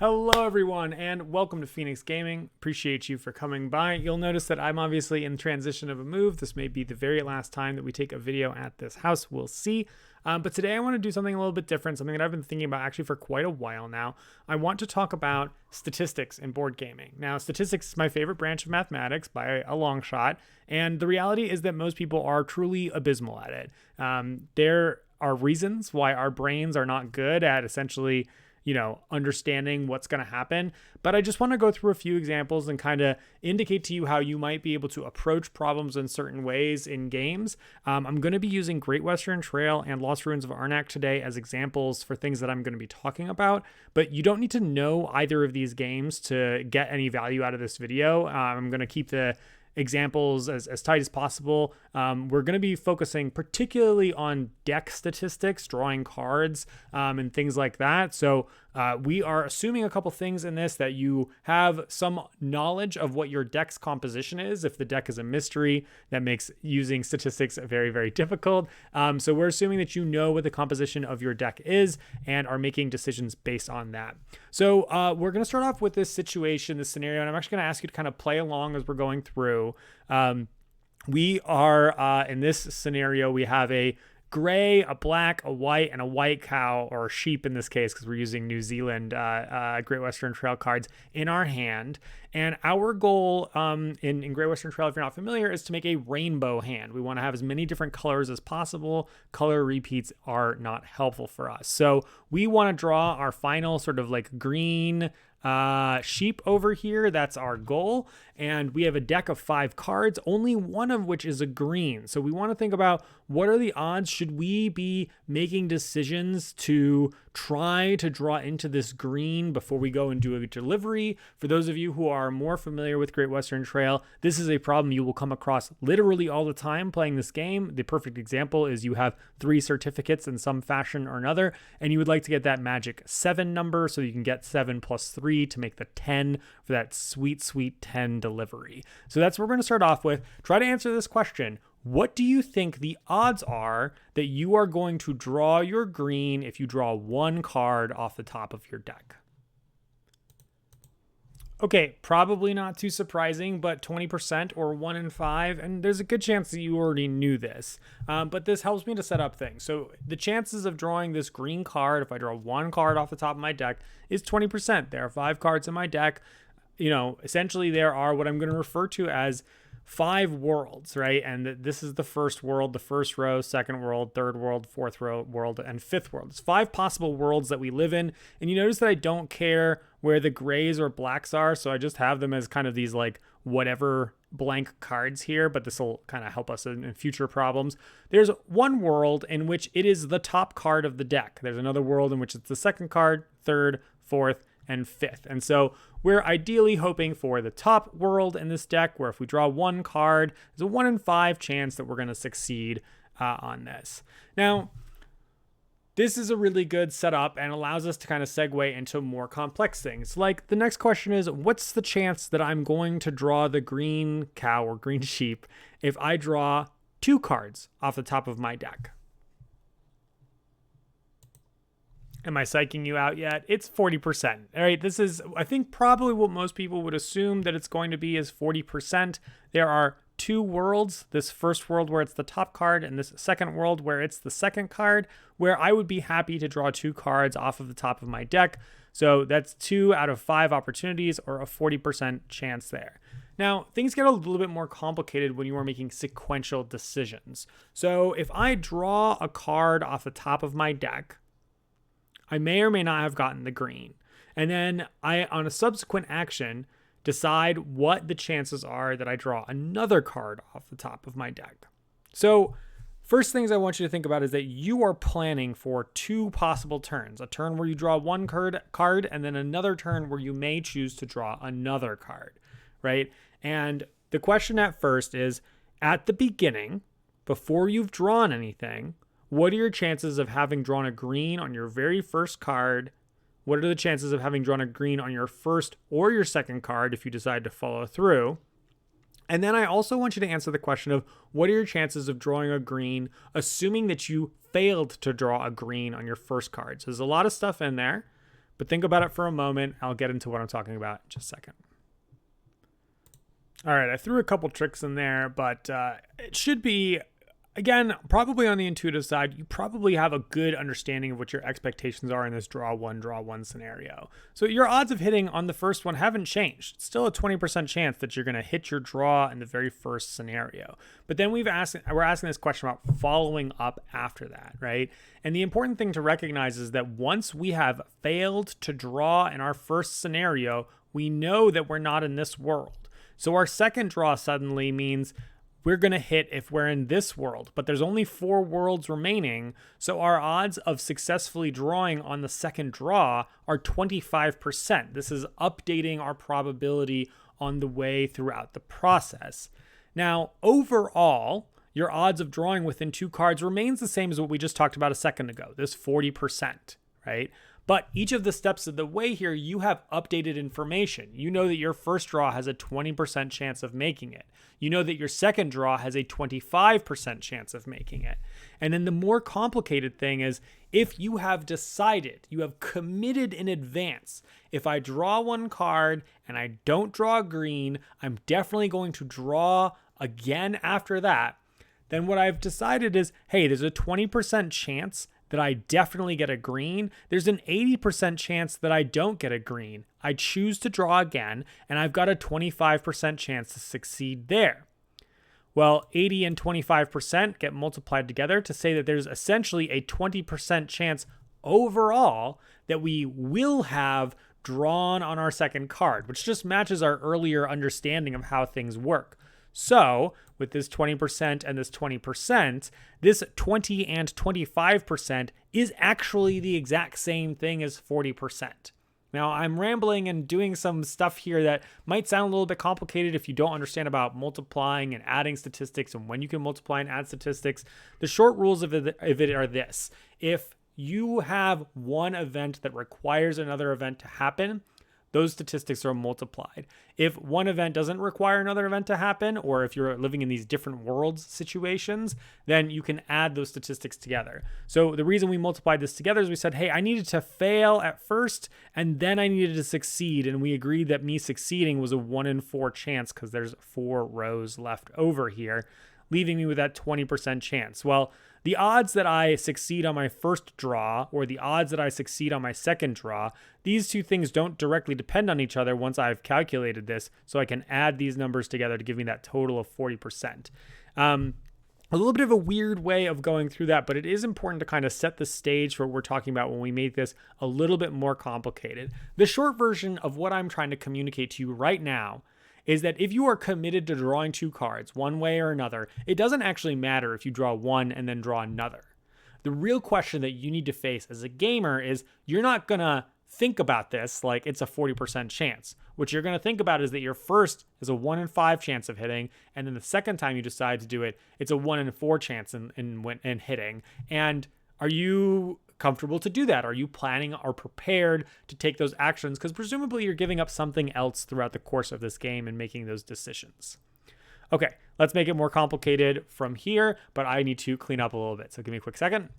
Hello everyone and welcome to Phoenix Gaming. Appreciate you for coming by. You'll notice that I'm obviously in transition of a move. This may be the very last time that we take a video at this house. We'll see. But today I want to do something a little bit different, something that I've been thinking about actually for quite a while now. I want to talk about statistics in board gaming. Now, statistics is my favorite branch of mathematics by a long shot, and the reality is that most people are truly abysmal at it. There are reasons why our brains are not good at essentially understanding what's going to happen. But I just want to go through a few examples and kind of indicate to you how you might be able to approach problems in certain ways in games. I'm going to be using Great Western Trail and Lost Ruins of Arnak today as examples for things that I'm going to be talking about, but you don't need to know either of these games to get any value out of this video. I'm going to keep the examples as tight as possible. We're going to be focusing particularly on deck statistics, drawing cards, and things like that. So we are assuming a couple things in this, that you have some knowledge of what your deck's composition is. If the deck is a mystery, that makes using statistics very, very difficult. So we're assuming that you know what the composition of your deck is and are making decisions based on that. So we're going to start off with this situation, this scenario, and I'm actually going to ask you to kind of play along as we're going through. We are in this scenario, we have a gray, a black, a white, and a white cow, or sheep in this case, because we're using New Zealand Great Western Trail cards in our hand. And our goal in Great Western Trail, if you're not familiar, is to make a rainbow hand. We want to have as many different colors as possible. Color repeats are not helpful for us. So we want to draw our final sort of like green sheep over here. That's our goal. And we have a deck of 5 cards, only one of which is a green. So we want to think about, what are the odds? Should we be making decisions to try to draw into this green before we go and do a delivery? For those of you who are more familiar with Great Western Trail, this is a problem you will come across literally all the time playing this game. The perfect example is you have 3 certificates in some fashion or another, and you would like to get that magic 7 number so you can get 7 plus 3 to make the 10 for that sweet, sweet 10 delivery. So that's what we're going to start off with. Try to answer this question. What do you think the odds are that you are going to draw your green if you draw 1 card off the top of your deck? Okay, probably not too surprising, but 20% or 1 in 5, and there's a good chance that you already knew this, but this helps me to set up things. So the chances of drawing this green card, if I draw 1 card off the top of my deck, is 20%. There are 5 cards in my deck. Essentially there are what I'm going to refer to as 5 worlds, right? And this is the first world, the first row, second world, third world, fourth row world, and fifth world. It's 5 possible worlds that we live in. And you notice that I don't care where the grays or blacks are. So I just have them as kind of these like whatever blank cards here, but this will kind of help us in future problems. There's one world in which it is the top card of the deck. There's another world in which it's the second card, third, fourth, and fifth. And so we're ideally hoping for the top world in this deck, where if we draw 1 card, there's a 1 in 5 chance that we're going to succeed on this. Now, this is a really good setup and allows us to kind of segue into more complex things. Like the next question is, what's the chance that I'm going to draw the green cow or green sheep if I draw 2 cards off the top of my deck? Am I psyching you out yet? It's 40%. All right, this is, I think, probably what most people would assume that it's going to be is 40%. There are 2 worlds, this first world where it's the top card and this second world where it's the second card, where I would be happy to draw 2 cards off of the top of my deck. So that's 2 out of 5 opportunities, or a 40% chance there. Now, things get a little bit more complicated when you are making sequential decisions. So if I draw a card off the top of my deck, I may or may not have gotten the green. And then I, on a subsequent action, decide what the chances are that I draw another card off the top of my deck. So first things I want you to think about is that you are planning for 2 possible turns. A turn where you draw 1 card and then another turn where you may choose to draw another card, right? And the question at first is, at the beginning, before you've drawn anything, what are your chances of having drawn a green on your very first card? What are the chances of having drawn a green on your first or your second card if you decide to follow through? And then I also want you to answer the question of, what are your chances of drawing a green, assuming that you failed to draw a green on your first card? So there's a lot of stuff in there, But think about it for a moment. I'll get into what I'm talking about in just a second. All right, I threw a couple tricks in there, but it should be, again, probably on the intuitive side, you probably have a good understanding of what your expectations are in this draw one scenario. So your odds of hitting on the first one haven't changed. It's still a 20% chance that you're going to hit your draw in the very first scenario. But then we're asking this question about following up after that, right? And the important thing to recognize is that once we have failed to draw in our first scenario, we know that we're not in this world. So our second draw suddenly means we're going to hit if we're in this world, but there's only 4 worlds remaining. So our odds of successfully drawing on the second draw are 25%. This is updating our probability on the way throughout the process. Now, overall, your odds of drawing within 2 cards remains the same as what we just talked about a second ago, this 40%, right? But each of the steps of the way here, you have updated information. You know that your first draw has a 20% chance of making it. You know that your second draw has a 25% chance of making it. And then the more complicated thing is, if you have decided, you have committed in advance, if I draw 1 card and I don't draw green, I'm definitely going to draw again after that. Then what I've decided is, hey, there's a 20% chance that I definitely get a green. There's an 80% chance that I don't get a green. I choose to draw again, and I've got a 25% chance to succeed there. Well, 80 and 25% get multiplied together to say that there's essentially a 20% chance overall that we will have drawn on our second card, which just matches our earlier understanding of how things work. So with this 20% and this 20%, this 20 and 25% is actually the exact same thing as 40%. Now, I'm rambling and doing some stuff here that might sound a little bit complicated if you don't understand about multiplying and adding statistics and when you can multiply and add statistics. The short rules of it are this. If you have one event that requires another event to happen, those statistics are multiplied. If one event doesn't require another event to happen, or if you're living in these different worlds situations, then you can add those statistics together. So the reason we multiplied this together is we said, hey, I needed to fail at first, and then I needed to succeed. And we agreed that me succeeding was a 1 in 4 chance because there's 4 rows left over here, leaving me with that 20% chance. Well, the odds that I succeed on my first draw or the odds that I succeed on my second draw, these two things don't directly depend on each other once I've calculated this, so I can add these numbers together to give me that total of 40%. A little bit of a weird way of going through that, but it is important to kind of set the stage for what we're talking about when we make this a little bit more complicated. The short version of what I'm trying to communicate to you right now is that if you are committed to drawing 2 cards one way or another, it doesn't actually matter if you draw one and then draw another. The real question that you need to face as a gamer is you're not going to think about this like it's a 40% chance. What you're going to think about is that your first is a 1 in 5 chance of hitting, and then the second time you decide to do it, it's a 1 in 4 chance in hitting. And are you comfortable to do that? Are you planning or prepared to take those actions? Because presumably you're giving up something else throughout the course of this game and making those decisions. Okay, let's make it more complicated from here, but I need to clean up a little bit. So give me a quick second.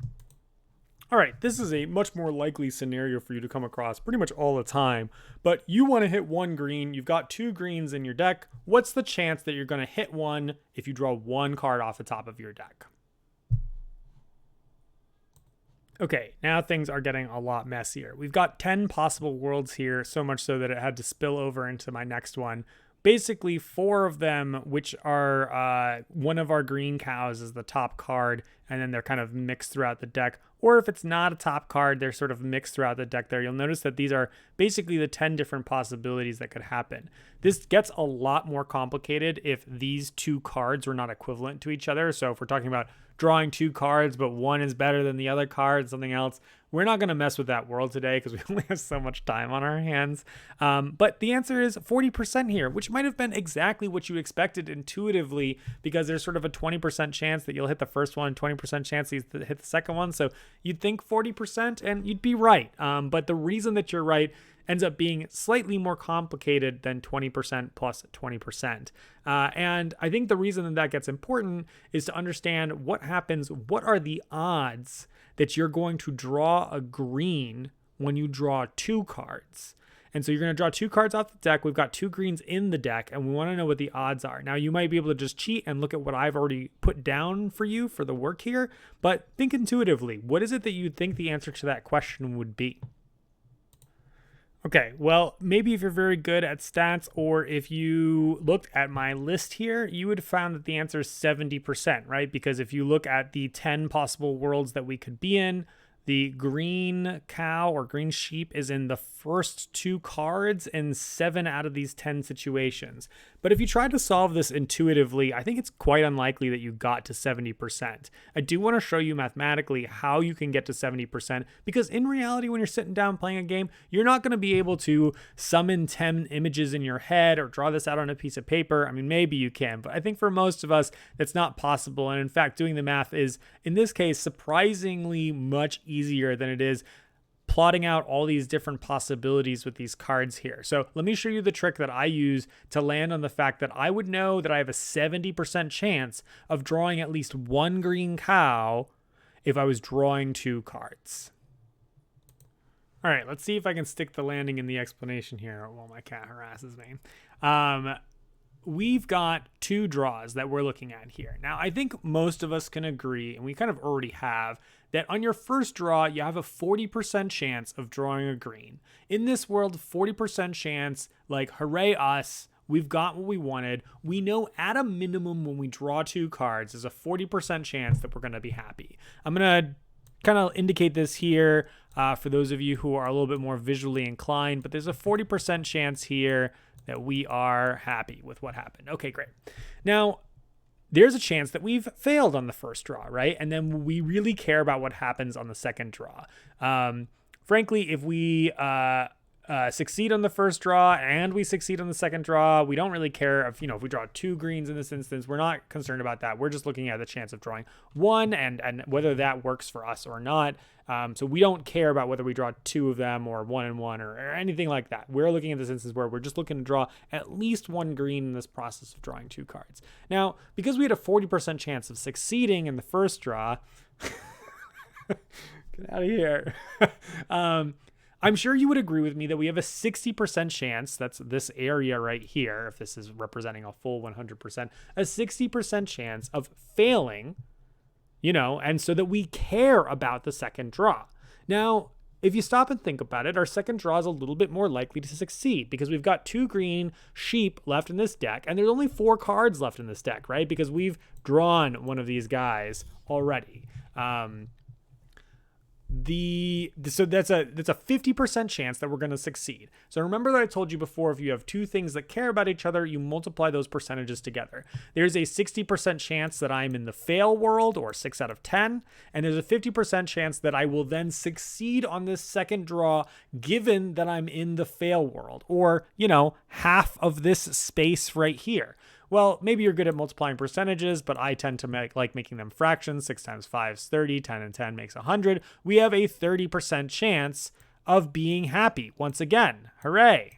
All right, this is a much more likely scenario for you to come across pretty much all the time, but you want to hit 1 green. You've got 2 greens in your deck. What's the chance that you're going to hit one if you draw 1 card off the top of your deck? Okay, now things are getting a lot messier. We've got 10 possible worlds here, so much so that it had to spill over into my next one. Basically, 4 of them, which are one of our green cows is the top card, and then they're kind of mixed throughout the deck. Or if it's not a top card, they're sort of mixed throughout the deck there. You'll notice that these are basically the 10 different possibilities that could happen. This gets a lot more complicated if these 2 cards were not equivalent to each other. So if we're talking about drawing 2 cards, but one is better than the other card, something else, we're not going to mess with that world today because we only have so much time on our hands. But the answer is 40% here, which might have been exactly what you expected intuitively, because there's sort of a 20% chance that you'll hit the first one, 20% chance that you hit the second one. So you'd think 40% and you'd be right. But the reason that you're right ends up being slightly more complicated than 20% plus 20%. And I think the reason that gets important is to understand what happens, what are the odds that you're going to draw a green when you draw 2 cards. And so you're going to draw 2 cards off the deck. We've got 2 greens in the deck, and we want to know what the odds are. Now, you might be able to just cheat and look at what I've already put down for you for the work here, but think intuitively. What is it that you'd think the answer to that question would be? Okay, well, maybe if you're very good at stats, or if you looked at my list here, you would have found that the answer is 70%, right? Because if you look at the 10 possible worlds that we could be in, the green cow or green sheep is in the first 2 cards in 7 out of these 10 situations. But if you try to solve this intuitively, I think it's quite unlikely that you got to 70%. I do want to show you mathematically how you can get to 70%, because in reality, when you're sitting down playing a game, you're not going to be able to summon 10 images in your head or draw this out on a piece of paper. I mean, maybe you can, but I think for most of us, that's not possible. And in fact, doing the math is, in this case, surprisingly much easier than it is plotting out all these different possibilities with these cards here. So let me show you the trick that I use to land on the fact that I would know that I have a 70% chance of drawing at least 1 green cow if I was drawing 2 cards. All right, let's see if I can stick the landing in the explanation here while my cat harasses me. We've got 2 draws that we're looking at here. Now, I think most of us can agree, and we kind of already have, that on your first draw, you have a 40% chance of drawing a green. In this world, 40% chance, like, hooray us, we've got what we wanted. We know at a minimum when we draw 2 cards, there's a 40% chance that we're going to be happy. I'm going to kind of indicate this here for those of you who are a little bit more visually inclined, but there's a 40% chance here that we are happy with what happened. Okay, great. Now, there's a chance that we've failed on the first draw, right? And then we really care about what happens on the second draw. Frankly, if we succeed on the first draw and we succeed on the second draw, we don't really care if we draw 2 greens in this instance. We're not concerned about that. We're just looking at the chance of drawing 1 and whether that works for us or not. So we don't care about whether we draw 2 of them or 1 and 1 or anything like that. We're looking at this instance where we're just looking to draw at least 1 green in this process of drawing 2 cards. Now, because we had a 40% chance of succeeding in the first draw, get out of here. I'm sure you would agree with me that we have a 60% chance, that's this area right here, if this is representing a full 100%, a 60% chance of failing, and so that we care about the second draw. Now, if you stop and think about it, our second draw is a little bit more likely to succeed because we've got 2 green sheep left in this deck, and there's only 4 cards left in this deck, right? Because we've drawn one of these guys already. So that's a 50% chance that we're going to succeed. So remember that I told you before, if you have 2 things that care about each other, you multiply those percentages together. There's a 60% chance that I'm in the fail world, or 6 out of 10, and there's a 50% chance that I will then succeed on this second draw given that I'm in the fail world, or half of this space right here. Well, maybe you're good at multiplying percentages, but I tend to like making them fractions. 6 times 5 is 30, 10 and 10 makes 100. We have a 30% chance of being happy. Once again, hooray.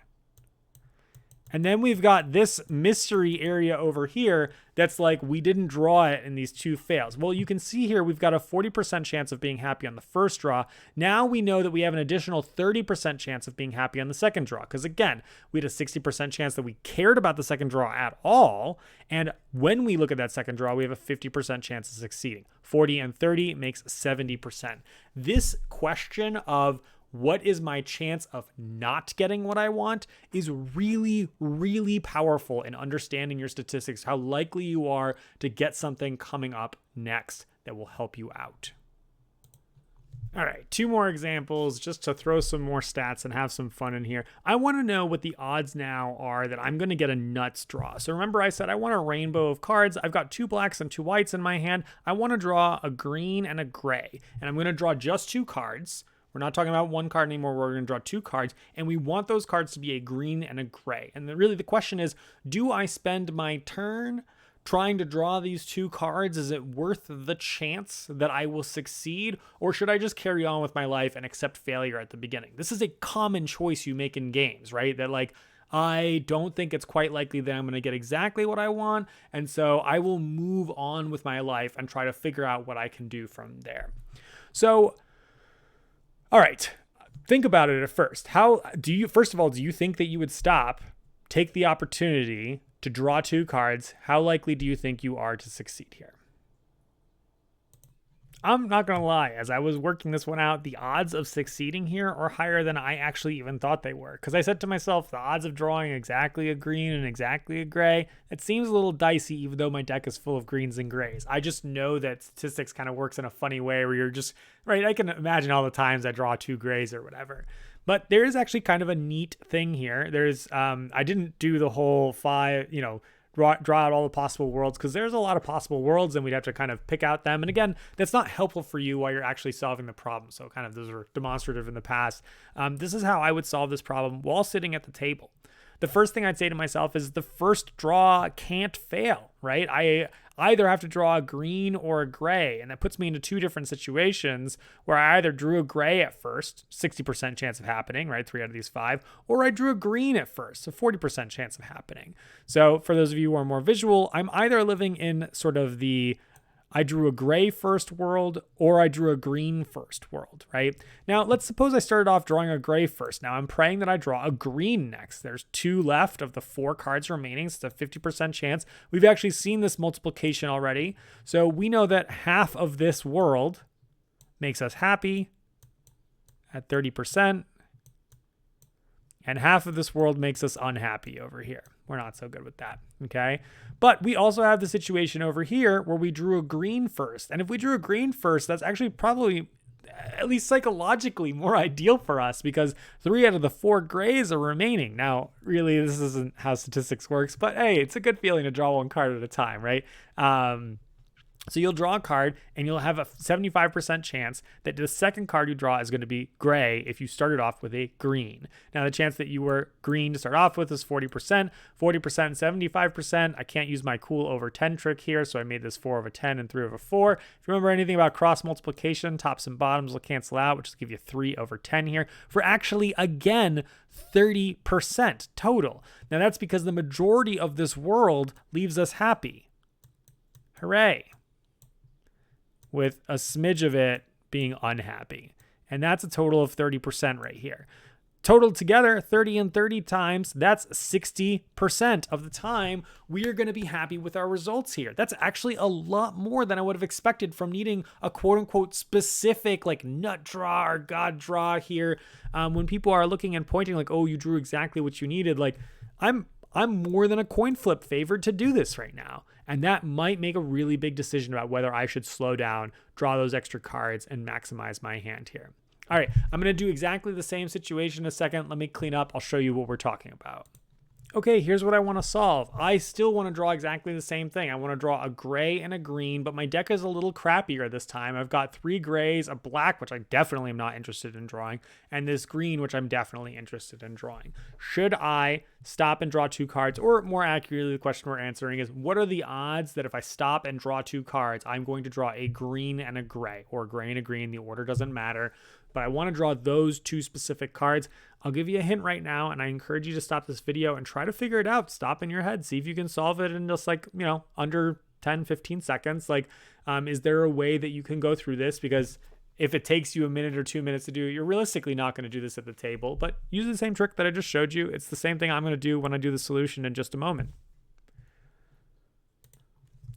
And then we've got this mystery area over here that's like we didn't draw it in these 2 fails. Well, you can see here we've got a 40% chance of being happy on the first draw. Now we know that we have an additional 30% chance of being happy on the second draw. Because again, we had a 60% chance that we cared about the second draw at all. And when we look at that second draw, we have a 50% chance of succeeding. 40 and 30 makes 70%. This question of what is my chance of not getting what I want is really, really powerful in understanding your statistics, how likely you are to get something coming up next that will help you out. All right, 2 more examples just to throw some more stats and have some fun in here. I want to know what the odds now are that I'm going to get a nuts draw. So remember I said I want a rainbow of cards. I've got 2 blacks and 2 whites in my hand. I want to draw a green and a gray, and I'm going to draw just 2 cards. We're not talking about 1 card anymore. We're going to draw 2 cards, and we want those cards to be a green and a gray. And really the question is, do I spend my turn trying to draw these 2 cards? Is it worth the chance that I will succeed, or should I just carry on with my life and accept failure at the beginning? This is a common choice you make in games, right? That like, I don't think it's quite likely that I'm going to get exactly what I want, and so I will move on with my life and try to figure out what I can do from there. So, all right, think about it at first. First of all, do you think that you would stop, take the opportunity to draw 2 cards? How likely do you think you are to succeed here? I'm not going to lie, as I was working this one out, the odds of succeeding here are higher than I actually even thought they were. Because I said to myself, the odds of drawing exactly a green and exactly a gray, it seems a little dicey even though my deck is full of greens and grays. I just know that statistics kind of works in a funny way where you're just, right, I can imagine all the times I draw 2 grays or whatever. But there is actually kind of a neat thing here. There's, I didn't do the whole 5, draw out all the possible worlds because there's a lot of possible worlds and we'd have to kind of pick out them. And again, that's not helpful for you while you're actually solving the problem. So kind of those are demonstrative in the past. This is how I would solve this problem while sitting at the table. The first thing I'd say to myself is the first draw can't fail, right? I either have to draw a green or a gray, and that puts me into 2 different situations where I either drew a gray at first, 60% chance of happening, right? 3 out of these 5, or I drew a green at first, so 40% chance of happening. So for those of you who are more visual, I'm either living in sort of the I drew a gray first world or I drew a green first world, right? Now, let's suppose I started off drawing a gray first. Now, I'm praying that I draw a green next. There's 2 left of the 4 cards remaining. So it's a 50% chance. We've actually seen this multiplication already. So we know that half of this world makes us happy at 30%. And half of this world makes us unhappy over here. We're not so good with that, okay? But we also have the situation over here where we drew a green first. And if we drew a green first, that's actually probably, at least psychologically, more ideal for us because 3 out of the 4 grays are remaining. Now, really, this isn't how statistics works, but hey, it's a good feeling to draw 1 card at a time, right? So you'll draw a card and you'll have a 75% chance that the second card you draw is going to be gray if you started off with a green. Now, the chance that you were green to start off with is 40%, 75%. I can't use my cool over 10 trick here, so I made this 4 over 10 and 3 over 4. If you remember anything about cross multiplication, tops and bottoms will cancel out, which will give you 3 over 10 here for actually, again, 30% total. Now, that's because the majority of this world leaves us happy. Hooray. With a smidge of it being unhappy. And that's a total of 30% right here. Total together, 30 and 30 times, that's 60% of the time we are going to be happy with our results here. That's actually a lot more than I would have expected from needing a quote unquote specific like nut draw or god draw here. When people are looking and pointing like, oh, you drew exactly what you needed. Like I'm more than a coin flip favored to do this right now. And that might make a really big decision about whether I should slow down, draw those extra cards, and maximize my hand here. All right, I'm going to do exactly the same situation in a second. Let me clean up. I'll show you what we're talking about. Okay, here's what I want to solve. I still want to draw exactly the same thing. I want to draw a gray and a green, but my deck is a little crappier this time. I've got 3 grays, a black, which I definitely am not interested in drawing, and this green, which I'm definitely interested in drawing. Should I stop and draw 2 cards? Or more accurately, the question we're answering is, what are the odds that if I stop and draw 2 cards, I'm going to draw a green and a gray, or a gray and a green? The order doesn't matter. But I want to draw those 2 specific cards. I'll give you a hint right now, and I encourage you to stop this video and try to figure it out. Stop in your head. See if you can solve it in just like, under 10, 15 seconds. Like, is there a way that you can go through this? Because if it takes you a minute or 2 minutes to do it, you're realistically not going to do this at the table. But use the same trick that I just showed you. It's the same thing I'm going to do when I do the solution in just a moment.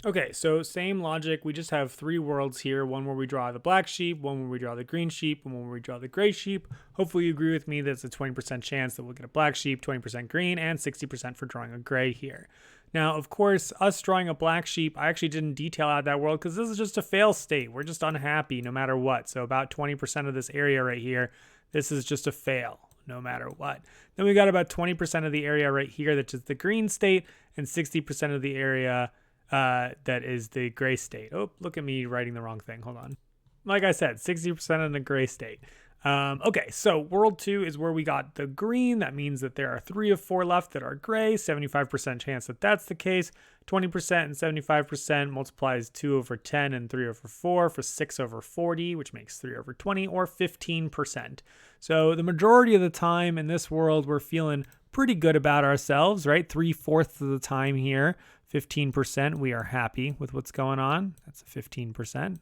Okay, so same logic. We just have 3 worlds here. One where we draw the black sheep, one where we draw the green sheep, and one where we draw the gray sheep. Hopefully you agree with me that it's a 20% chance that we'll get a black sheep, 20% green, and 60% for drawing a gray here. Now, of course, us drawing a black sheep, I actually didn't detail out that world because this is just a fail state. We're just unhappy no matter what. So about 20% of this area right here, this is just a fail no matter what. Then we got about 20% of the area right here, that's just the green state, and 60% of the area that is the gray state. Oh, look at me writing the wrong thing. Hold on. Like I said, 60% in the gray state. Okay, so world 2 is where we got the green. That means that there are 3 of 4 left that are gray. 75% chance that that's the case. 20% and 75% multiplies 2 over 10 and 3 over 4 for 6 over 40, which makes 3 over 20, or 15%. So the majority of the time in this world, we're feeling pretty good about ourselves, right? 3/4 of the time here. 15%, we are happy with what's going on. That's a 15%.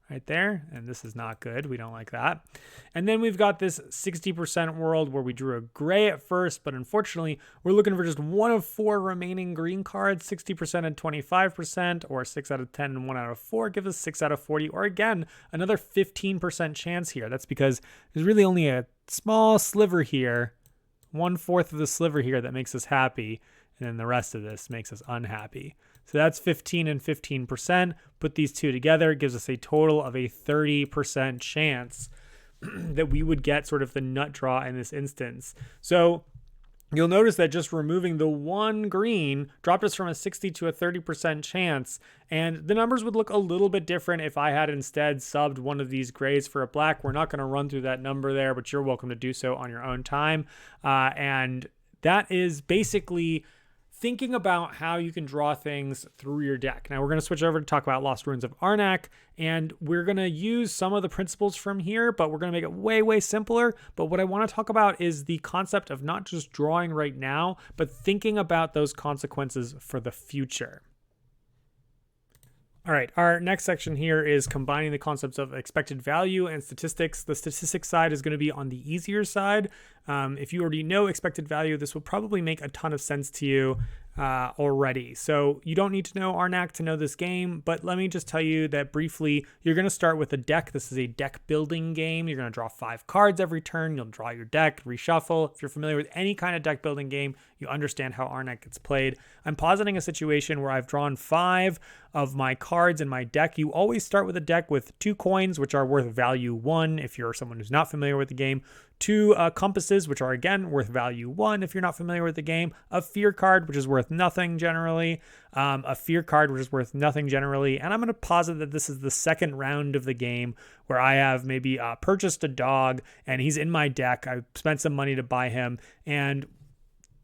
right there. And this is not good. We don't like that. And then we've got this 60% world where we drew a gray at first, but unfortunately we're looking for just one of 4 remaining green cards. 60% and 25%, or 6 out of 10 and 1 out of 4 gives us 6 out of 40, or again, another 15% chance here. That's because there's really only a small sliver here, 1/4 of the sliver here that makes us happy. And then the rest of this makes us unhappy. So that's 15 and 15%. Put these two together, it gives us a total of a 30% chance that we would get sort of the nut draw in this instance. So you'll notice that just removing the one green dropped us from a 60 to a 30% chance. And the numbers would look a little bit different if I had instead subbed one of these grays for a black. We're not going to run through that number there, but you're welcome to do so on your own time. And that is basically thinking about how you can draw things through your deck. Now we're going to switch over to talk about Lost Ruins of Arnak, and we're going to use some of the principles from here, but we're going to make it way, way simpler. But what I want to talk about is the concept of not just drawing right now, but thinking about those consequences for the future. All right, our next section here is combining the concepts of expected value and statistics. The statistics side is going to be on the easier side. If you already know expected value, this will probably make a ton of sense to you already. So you don't need to know Arnak to know this game, but let me just tell you that briefly, you're going to start with a deck. This is a deck building game. You're going to draw 5 cards every turn. You'll draw your deck, reshuffle. If you're familiar with any kind of deck building game, you understand how Arnak gets played. I'm positing a situation where I've drawn 5 of my cards in my deck. You always start with a deck with 2 coins, which are worth value 1 if you're someone who's not familiar with the game, 2 compasses, which are again worth value 1 if you're not familiar with the game, a fear card, which is worth nothing generally, a fear card, which is worth nothing generally, and I'm going to posit that this is the second round of the game where I have maybe purchased a dog and he's in my deck. I spent some money to buy him, and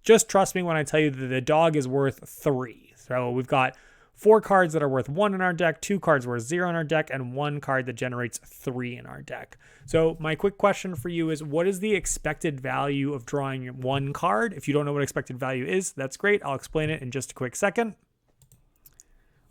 just trust me when I tell you that the dog is worth 3. So we've got 4 cards that are worth 1 in our deck, 2 cards worth 0 in our deck, and 1 card that generates 3 in our deck. So my quick question for you is, what is the expected value of drawing 1 card? If you don't know what expected value is, that's great. I'll explain it in just a quick second.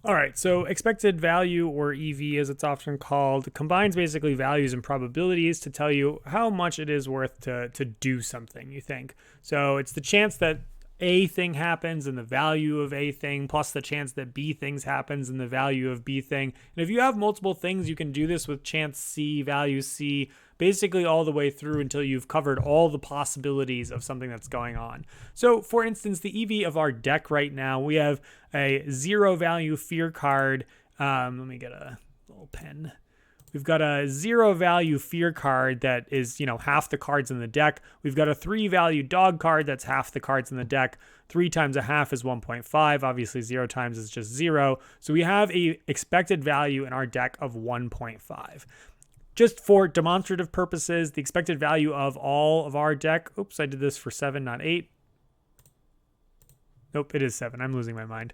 All right, so expected value, or EV as it's often called, combines basically values and probabilities to tell you how much it is worth to do something, you think. So it's the chance that A thing happens and the value of A thing, plus the chance that B things happens and the value of B thing. And if you have multiple things, you can do this with chance C, value C, basically all the way through until you've covered all the possibilities of something that's going on. So for instance, the EV of our deck right now, we have a 0 value fear card. Let me get a little pen. We've got a 0 value fear card that is, half the cards in the deck. We've got a 3 value dog card that's half the cards in the deck. 3 times a half is 1.5. Obviously 0 times is just 0. So we have a expected value in our deck of 1.5. Just for demonstrative purposes, the expected value of all of our deck, oops, I did this for 7, not 8. Nope, it is 7. I'm losing my mind.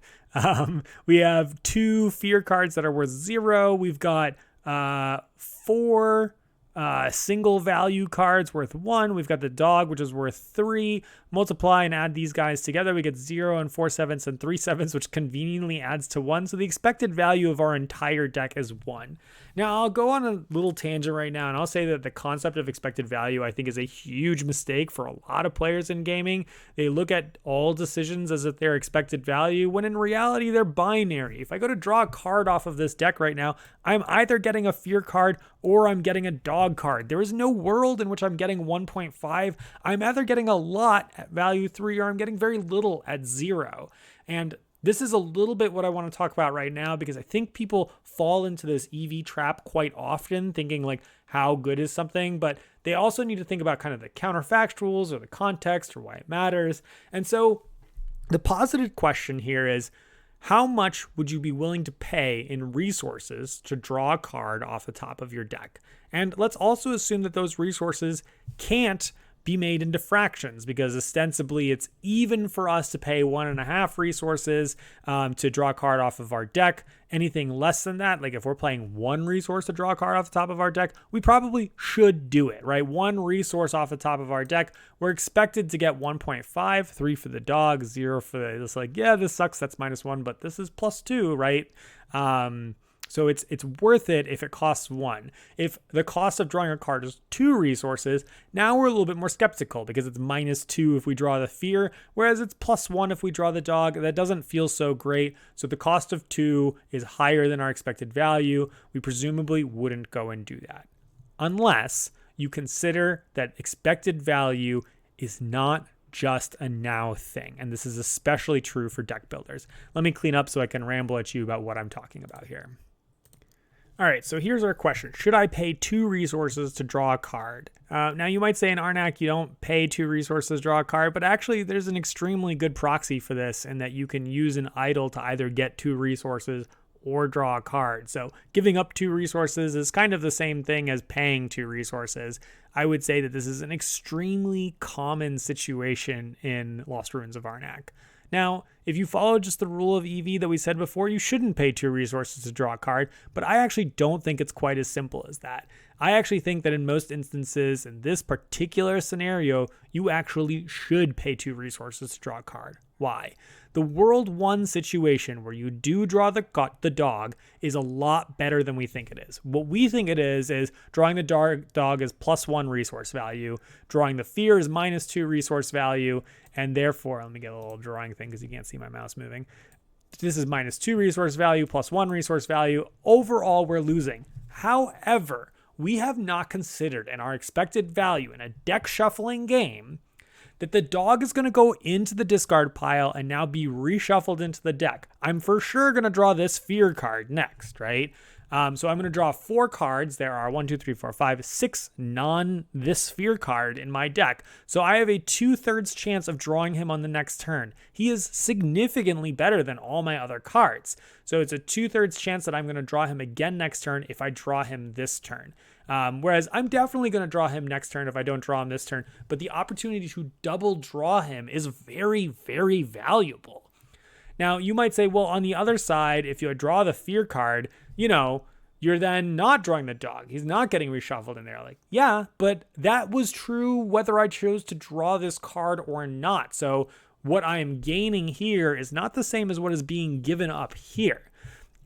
We have 2 fear cards that are worth 0. We've got 4 single value cards worth 1. We've got the dog, which is worth 3. Multiply and add these guys together. We get 0 and 4 sevenths and 3 sevenths, which conveniently adds to 1. So the expected value of our entire deck is 1. Now, I'll go on a little tangent right now, and I'll say that the concept of expected value, I think, is a huge mistake for a lot of players in gaming. They look at all decisions as if they're expected value, when in reality, they're binary. If I go to draw a card off of this deck right now, I'm either getting a fear card or I'm getting a dog card. There is no world in which I'm getting 1.5. I'm either getting a lot at value 3 or I'm getting very little at 0. And this is a little bit what I want to talk about right now, because I think people fall into this EV trap quite often, thinking like, how good is something? But they also need to think about kind of the counterfactuals or the context or why it matters. And so the positive question here is, how much would you be willing to pay in resources to draw a card off the top of your deck? And let's also assume that those resources can't be made into fractions, because ostensibly it's even for us to pay 1.5 resources to draw a card off of our deck. Anything less than that, like if we're playing 1 resource to draw a card off the top of our deck, we probably should do it, right? 1 resource off the top of our deck, we're expected to get 1.5, 3 for the dog, 0 for the, it's like, yeah, this sucks, that's -1, but this is +2, right? So it's worth it if it costs 1. If the cost of drawing a card is 2 resources, now we're a little bit more skeptical because it's -2 if we draw the fear, whereas it's +1 if we draw the dog. That doesn't feel so great. So the cost of 2 is higher than our expected value. We presumably wouldn't go and do that, unless you consider that expected value is not just a now thing. And this is especially true for deck builders. Let me clean up so I can ramble at you about what I'm talking about here. All right, so here's our question. Should I pay 2 resources to draw a card? Now, you might say in Arnak, you don't pay 2 resources to draw a card, but actually there's an extremely good proxy for this in that you can use an idol to either get 2 resources or draw a card. So giving up 2 resources is kind of the same thing as paying 2 resources. I would say that this is an extremely common situation in Lost Ruins of Arnak. Now, if you follow just the rule of EV that we said before, you shouldn't pay 2 resources to draw a card, but I actually don't think it's quite as simple as that. I actually think that in most instances, in this particular scenario, you actually should pay 2 resources to draw a card. Why? The World 1 situation where you do draw the dog is a lot better than we think it is. What we think it is drawing the dog is +1 resource value, drawing the fear is -2 resource value, and therefore, let me get a little drawing thing because you can't see my mouse moving. This is -2 resource value, +1 resource value. Overall, we're losing. However, we have not considered in our expected value in a deck shuffling game that the dog is going to go into the discard pile and now be reshuffled into the deck. I'm for sure going to draw this fear card next, right? So I'm going to draw 4 cards. There are 1, 2, 3, 4, 5, 6 this fear card in my deck. So I have a 2/3 chance of drawing him on the next turn. He is significantly better than all my other cards. So it's a 2/3 chance that I'm going to draw him again next turn if I draw him this turn. Whereas I'm definitely going to draw him next turn if I don't draw him this turn. But the opportunity to double draw him is very, very valuable. Now, you might say, well, on the other side, if you draw the fear card, you're then not drawing the dog. He's not getting reshuffled in there. Like, yeah, but that was true whether I chose to draw this card or not. So what I am gaining here is not the same as what is being given up here.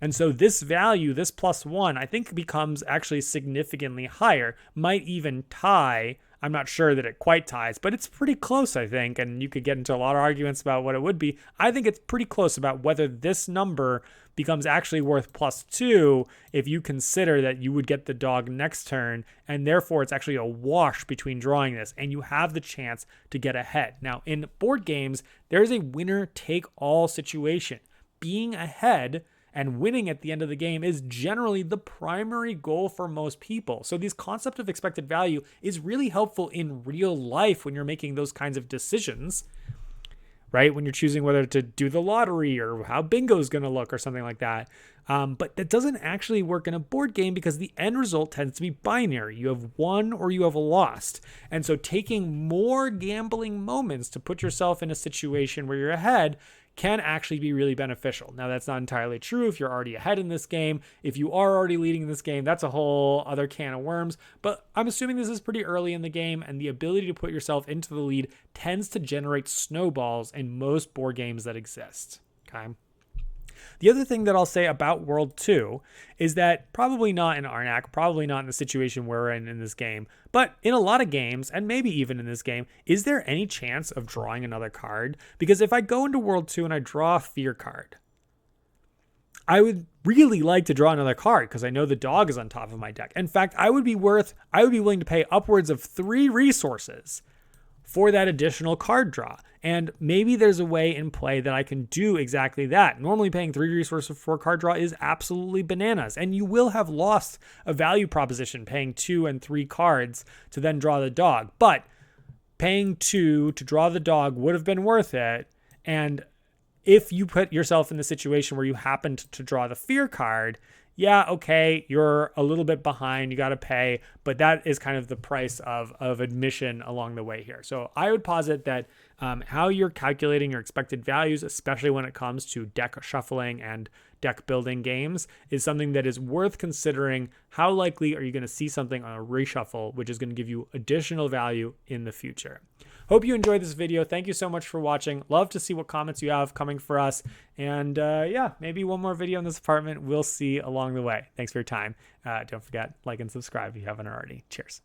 And so this value, this +1, I think becomes actually significantly higher, might even tie. I'm not sure that it quite ties, but it's pretty close, I think. And you could get into a lot of arguments about what it would be. I think it's pretty close about whether this number becomes actually worth +2 if you consider that you would get the dog next turn. And therefore, it's actually a wash between drawing this and you have the chance to get ahead. Now, in board games, there's a winner-take-all situation. Being ahead and winning at the end of the game is generally the primary goal for most people. So this concept of expected value is really helpful in real life when you're making those kinds of decisions, right? When you're choosing whether to do the lottery or how bingo is going to look or something like that. But that doesn't actually work in a board game because the end result tends to be binary. You have won or you have lost. And so taking more gambling moments to put yourself in a situation where you're ahead can actually be really beneficial. Now, that's not entirely true if you're already ahead in this game. If you are already leading this game, that's a whole other can of worms. But I'm assuming this is pretty early in the game, and the ability to put yourself into the lead tends to generate snowballs in most board games that exist. Okay. The other thing that I'll say about World 2 is that probably not in Arnak, probably not in the situation we're in this game, but in a lot of games, and maybe even in this game, is there any chance of drawing another card? Because if I go into World 2 and I draw a fear card, I would really like to draw another card because I know the dog is on top of my deck. In fact, I would be willing to pay upwards of 3 resources for that additional card draw. And maybe there's a way in play that I can do exactly that. Normally paying 3 resources for a card draw is absolutely bananas. And you will have lost a value proposition paying 2 and 3 cards to then draw the dog. But paying 2 to draw the dog would have been worth it. And if you put yourself in the situation where you happened to draw the fear card, yeah, okay, you're a little bit behind, you got to pay, but that is kind of the price of admission along the way here. So I would posit that how you're calculating your expected values, especially when it comes to deck shuffling and deck building games is something that is worth considering. How likely are you going to see something on a reshuffle, which is going to give you additional value in the future? Hope you enjoyed this video. Thank you so much for watching. Love to see what comments you have coming for us. And yeah, maybe one more video in this apartment we'll see along the way. Thanks for your time. Don't forget, like and subscribe if you haven't already. Cheers.